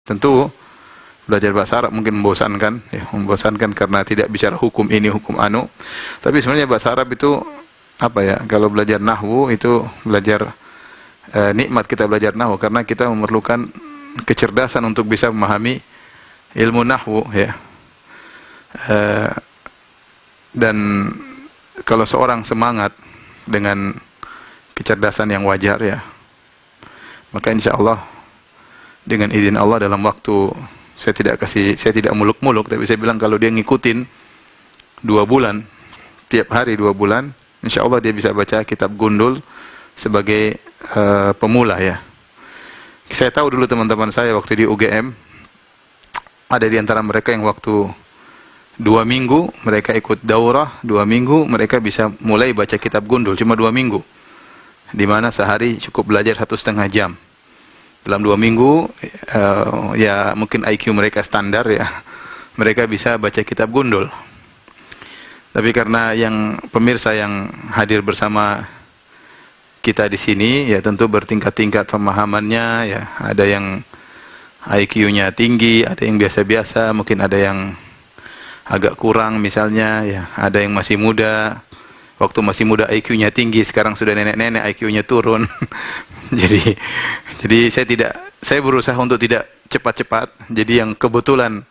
Tentu belajar bahasa Arab mungkin membosankan, ya, membosankan karena tidak bicara hukum ini, hukum anu. Tapi sebenarnya bahasa Arab itu apa ya? Kalau belajar nahwu itu belajar nikmat kita belajar nahwu karena kita memerlukan kecerdasan untuk bisa memahami ilmu nahwu, ya. Dan kalau seorang semangat dengan kecerdasan yang wajar, ya, maka insya Allah dengan izin Allah dalam waktu saya tidak muluk-muluk, tapi saya bilang kalau dia ngikutin 2 bulan, tiap hari 2 bulan, insya Allah dia bisa baca kitab Gundul sebagai pemula, ya. Saya tahu dulu teman-teman saya waktu di UGM, ada di antara mereka yang waktu 2 minggu mereka ikut daurah, 2 minggu mereka bisa mulai baca kitab Gundul, cuma 2 minggu, di mana sehari cukup belajar 1,5 jam. Dalam 2 minggu, ya mungkin IQ mereka standar, ya, mereka bisa baca kitab Gundul. Tapi karena yang pemirsa yang hadir bersama kita di sini, ya tentu bertingkat-tingkat pemahamannya, ya. Ada yang IQ-nya tinggi, ada yang biasa-biasa, mungkin ada yang agak kurang misalnya, ya. Ada yang masih muda, waktu masih muda IQ-nya tinggi, sekarang sudah nenek-nenek IQ-nya turun. Jadi saya berusaha untuk tidak cepat-cepat. Jadi yang kebetulan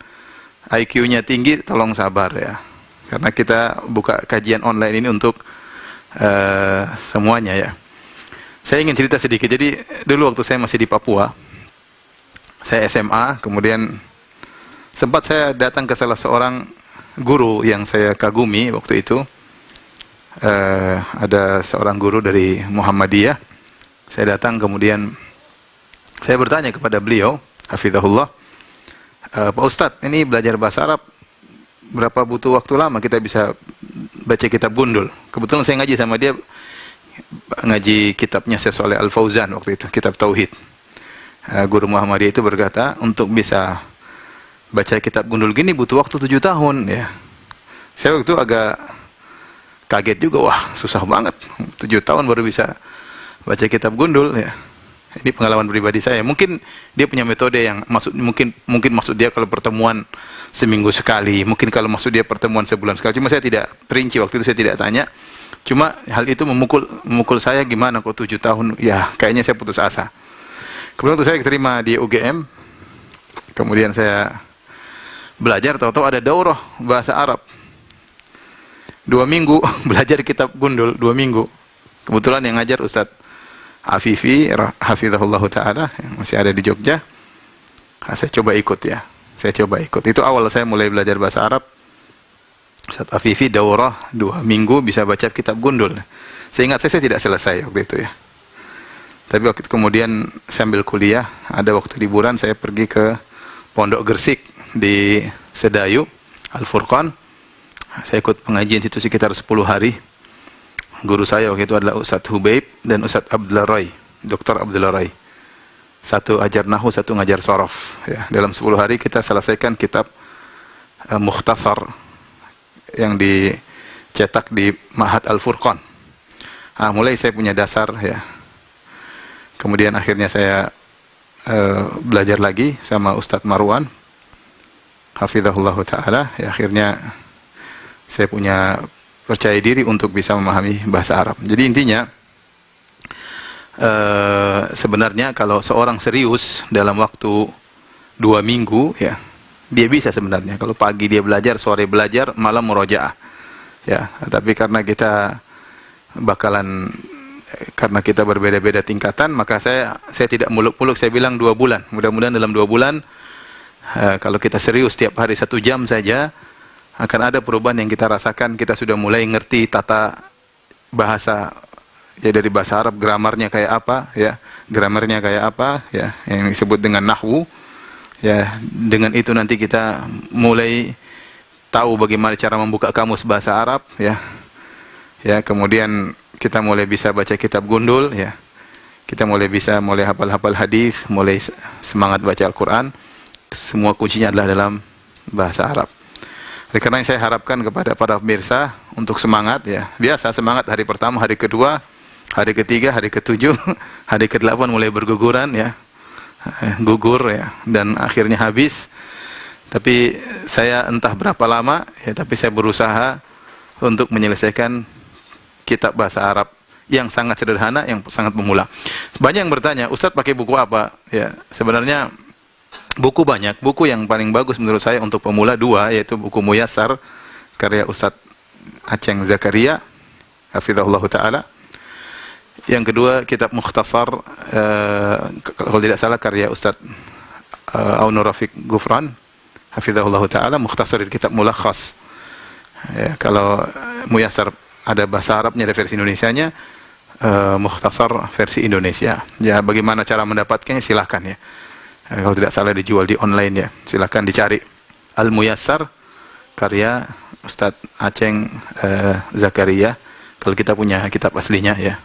IQ-nya tinggi, tolong sabar, ya. Karena kita buka kajian online ini untuk semuanya, ya. Saya ingin cerita sedikit. Jadi dulu waktu saya masih di Papua, saya SMA, kemudian sempat saya datang ke salah seorang guru yang saya kagumi waktu itu. Ada seorang guru dari Muhammadiyah. Saya datang, kemudian saya bertanya kepada beliau, hafizahullah, Pak Ustadz, ini belajar bahasa Arab berapa butuh waktu lama kita bisa baca kitab Gundul? Kebetulan saya ngaji sama dia, ngaji kitabnya Syekh Shalih Al Fauzan waktu itu, kitab Tauhid. Guru Muhammadiyah itu berkata, untuk bisa baca kitab Gundul gini butuh waktu 7 tahun, ya. Saya waktu itu agak kaget juga, wah susah banget, 7 tahun baru bisa baca kitab Gundul, ya. Ini pengalaman pribadi saya. Mungkin dia punya metode yang mungkin maksud dia kalau pertemuan seminggu sekali, mungkin kalau maksud dia pertemuan sebulan sekali. Cuma saya tidak perinci, waktu itu saya tidak tanya. Cuma hal itu memukul saya, gimana kok 7 tahun? Ya, kayaknya saya putus asa. Kemudian waktu saya diterima di UGM, kemudian saya belajar, tahu-tahu ada daurah bahasa Arab. 2 minggu belajar kitab Gundul, 2 minggu. Kebetulan yang ngajar Ustadz Afifi, hafizahullah ta'ala, yang masih ada di Jogja. Saya coba ikut, ya. Saya coba ikut. Itu awal saya mulai belajar bahasa Arab. Ustadz Afifi daurah 2 minggu bisa baca kitab Gundul. Seingat saya tidak selesai waktu itu, ya. Tapi waktu itu kemudian sambil kuliah, ada waktu liburan saya pergi ke Pondok Gersik di Sedayu, Al-Furqan. Saya ikut pengajian situ sekitar 10 hari. Guru saya waktu itu adalah Ustadz Hubaib dan Ustadz Abdullah Rai, Dr. Abdullah Rai. Satu ajar nahwu, satu ngajar sorof, ya. Dalam 10 hari kita selesaikan kitab Mukhtasar yang dicetak di Ma'had Al-Furqan. Mulai saya punya dasar, ya. Kemudian akhirnya saya belajar lagi sama Ustadz Marwan, hafizahullah ta'ala, ya. Akhirnya saya punya percaya diri untuk bisa memahami bahasa Arab. Jadi intinya, sebenarnya kalau seorang serius dalam waktu 2 minggu, ya, dia bisa sebenarnya. Kalau pagi dia belajar, sore belajar, malam murojaah, ya. Tapi karena kita berbeda-beda tingkatan, maka saya tidak muluk-muluk. Saya bilang 2 bulan. Mudah-mudahan dalam 2 bulan, kalau kita serius tiap hari 1 jam saja, akan ada perubahan yang kita rasakan. Kita sudah mulai ngerti tata bahasa, ya, dari bahasa Arab, gramarnya kayak apa, ya, gramarnya kayak apa, ya, yang disebut dengan nahwu, ya. Dengan itu nanti kita mulai tahu bagaimana cara membuka kamus bahasa Arab, ya. Ya, kemudian kita mulai bisa baca kitab Gundul, ya. Kita mulai hafal-hafal hadis, mulai semangat baca Al-Qur'an. Semua kuncinya adalah dalam bahasa Arab. Oleh karena saya harapkan kepada para pemirsa untuk semangat, ya. Biasa semangat hari pertama, hari kedua, hari ketiga, hari ketujuh, hari ke-8 mulai berguguran, ya. gugur ya, dan akhirnya habis. Tapi saya entah berapa lama ya, tapi saya berusaha untuk menyelesaikan kitab bahasa Arab yang sangat sederhana, yang sangat pemula. Banyak yang bertanya, Ustadz pakai buku apa? Ya, sebenarnya buku banyak. Buku yang paling bagus menurut saya untuk pemula dua, yaitu buku Muyassar karya Ustadz Aceng Zakaria hafizahullah taala. Yang kedua kitab Mukhtasar kalau tidak salah karya Ustadz Aunur Rafiq Gufran hafizahullah taala, Mukhtasar kitab Mulakhas. Ya, kalau Muyassar ada bahasa Arabnya, ada versi Indonesianya, Mukhtasar versi Indonesia. Ya, bagaimana cara mendapatkannya silahkan ya. Kalau tidak salah dijual di online ya, silahkan dicari. Al-Muyassar karya Ustadz Aceng Zakaria. Kalau kita punya kitab aslinya ya.